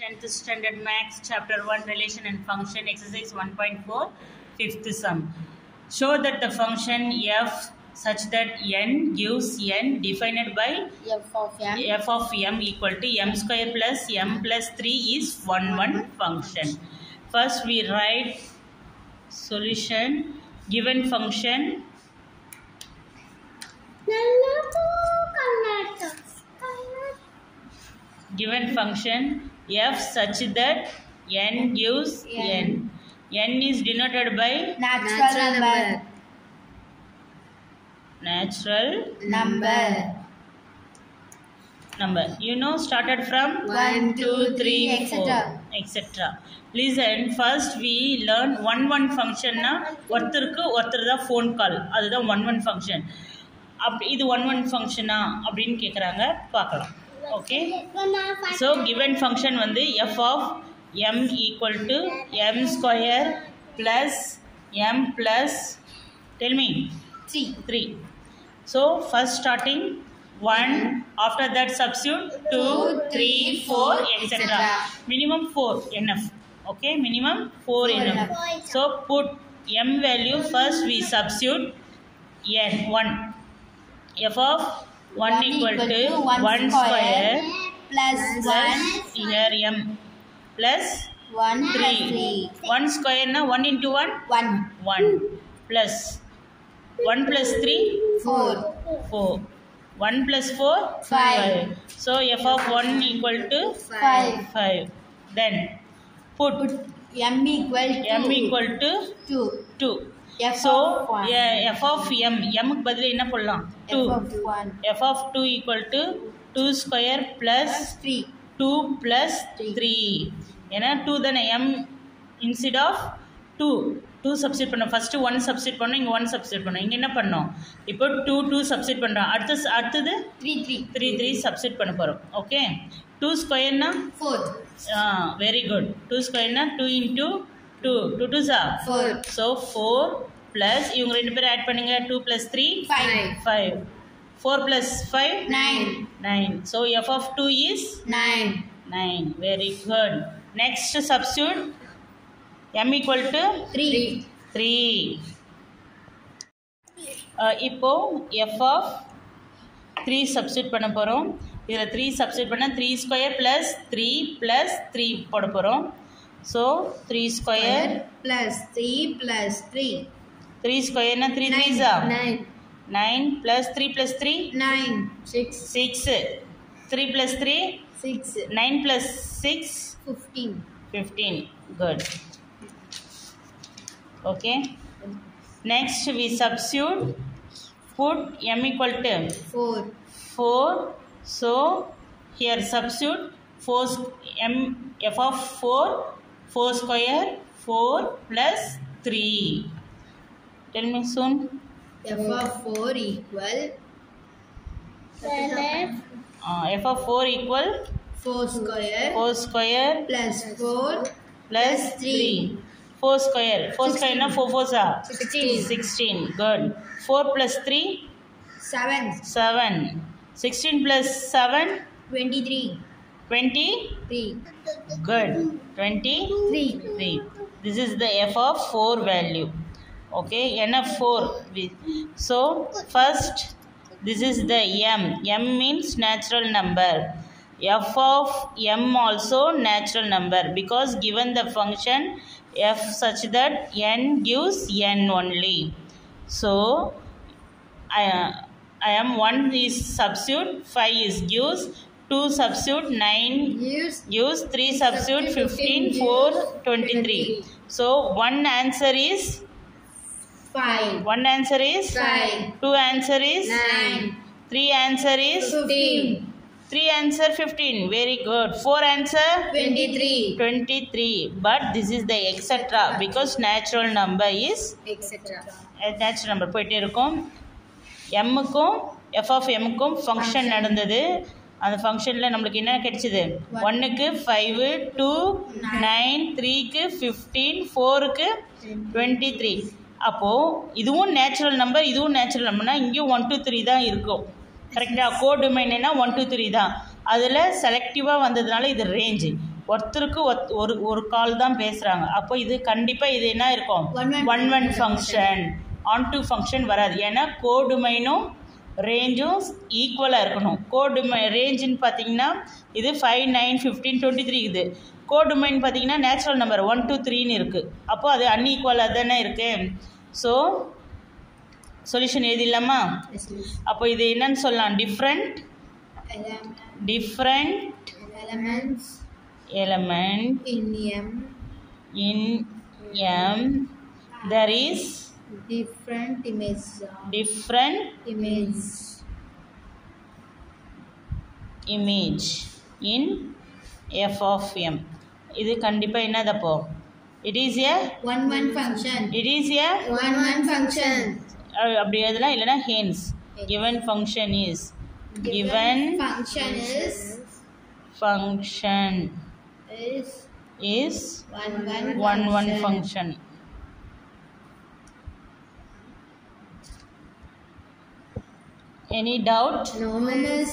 10th standard max chapter 1 relation and function exercise 1.4 fifth sum. Show that the function f such that n gives n defined by f of m equal to m square plus m plus 3 is 1 function. First we write solution. Given function f such that n gives n. N is denoted by natural number. You know, started from 1, 2, 3, etc. Listen, first we learn 1 function na ஒருத்தர் தான் phone call, அதுதான் 1 function. அப்படி இது 1 function அப்படின்னு கேட்குறாங்க, பார்க்கலாம். Okay, so given function வந்து f of m equal to m square plus m plus, tell me, 3. So first starting 1, after that substitute 2, 3, 4, etc. Minimum 4 enough. Okay, minimum 4 enough. So put m value, first we substitute n 1. F of 1 equal to 1 square plus 1 here m plus 3. 1 square na 1 into 1 plus 1 plus 3 4. 1 plus 4 5. So f of 1 equal to 5. Then put m equal to 2. So f of m க்கு பதிலா என்ன போடலாம்? 2. f of 2 equal to 2 square plus 2 plus 3. ஏன்னா 2 தானே, m instead of 2 substitute பண்ணோம். First 1 substitute பண்ணோம், இங்க 1 substitute பண்ணோம். இங்க என்ன பண்ணோம்? இப்போ 2 substitute பண்றோம். அடுத்தது 3 substitute பண்ண போறோம். ஓகே, 2 ஸ்கொயர் னா 4. Very good. 2 ஸ்கொயர் னா 2 into 2 2s are 4. So 4 plus இவங்க ரெண்டு பேரும் ஆட் பண்ணுங்க. 2 plus 3 5. 4 plus 5 9. So f of 2 is 9. Very good. Next substitute m equal to 3. இப்போ f of 3 substitute பண்ண போறோம். இதுல 3 substitute பண்ணா 3 square plus 3 plus 3 போட போறோம். So 3 square plus 3 3 square na 3 3s are 9 plus 3 plus 3 6. 3 plus 3 6 9 plus 6 15. Good. Okay, next we substitute, put m equal to 4. So here substitute 4 m f of 4 square 4 plus 3. Tell me soon. f of 4 equal f of 4 equal 4 square plus 4 plus 3. 4 square na 4 4s are 16. Good. 4 plus 3 7. 16 plus 7 23. Good. 23. This is the f of 4 value. Okay, n of 4. So first this is the m means natural number. F of m also natural number, because given the function f such that n gives n only. So I am 1 is substitute, 5 is gives, 2 substitute, 9 gives, 3 substitute, 15, 4 23. So one answer is 5. 1 answer is 5. 2 answer is 9. 3 answer is 15. 3 answer 15. Very good. 4 answer 23. But this is the etc, because natural number is etc. natural number. போயிட்டே இருக்கும். m க்கும் f of m க்கும் function நடந்தது. அந்த ஃபங்க்ஷனில் நம்மளுக்கு என்ன கிடைச்சிது? 1க்கு 5, 2 9, 3க்கு 15, 4க்கு 23. அப்போது இதுவும் நேச்சுரல் நம்பர், இதுவும் நேச்சுரல் நம்பர்னா இங்கேயும் 1 2 3 தான் இருக்கும். கரெக்டாக கோட் டொமைன்னா 1 2 3 தான். அதில் செலக்டிவாக வந்ததுனால இது ரேஞ்சு. ஒருத்தருக்கு ஒரு கால் தான் பேசுகிறாங்க. அப்போ இது கண்டிப்பாக இது என்ன இருக்கும், one function. On to function வராது. ஏன்னா கோடுமைனும் ரேஞ்சும் ஈக்குவலாக இருக்கணும். கோடுமை ரேஞ்சுன்னு பார்த்தீங்கன்னா இது 5, 9, 15, 23 இது. கோடுமைன்னு பார்த்தீங்கன்னா நேச்சுரல் நம்பர் 1, 2, 3ன்னு இருக்குது. அப்போது அது அன்ஈக்குவலாக தானே இருக்குது. ஸோ சொல்யூஷன் எழுதிடலாமா? அப்போ இது என்னன்னு சொல்லலாம், different element in M there is different image in f of m. இது கண்டிப்பா என்னதப்போ, it is a one function. It is a one function. அப்படி எழுதலாம். இல்லைனா hence given function is one function. Any doubt? No, miss.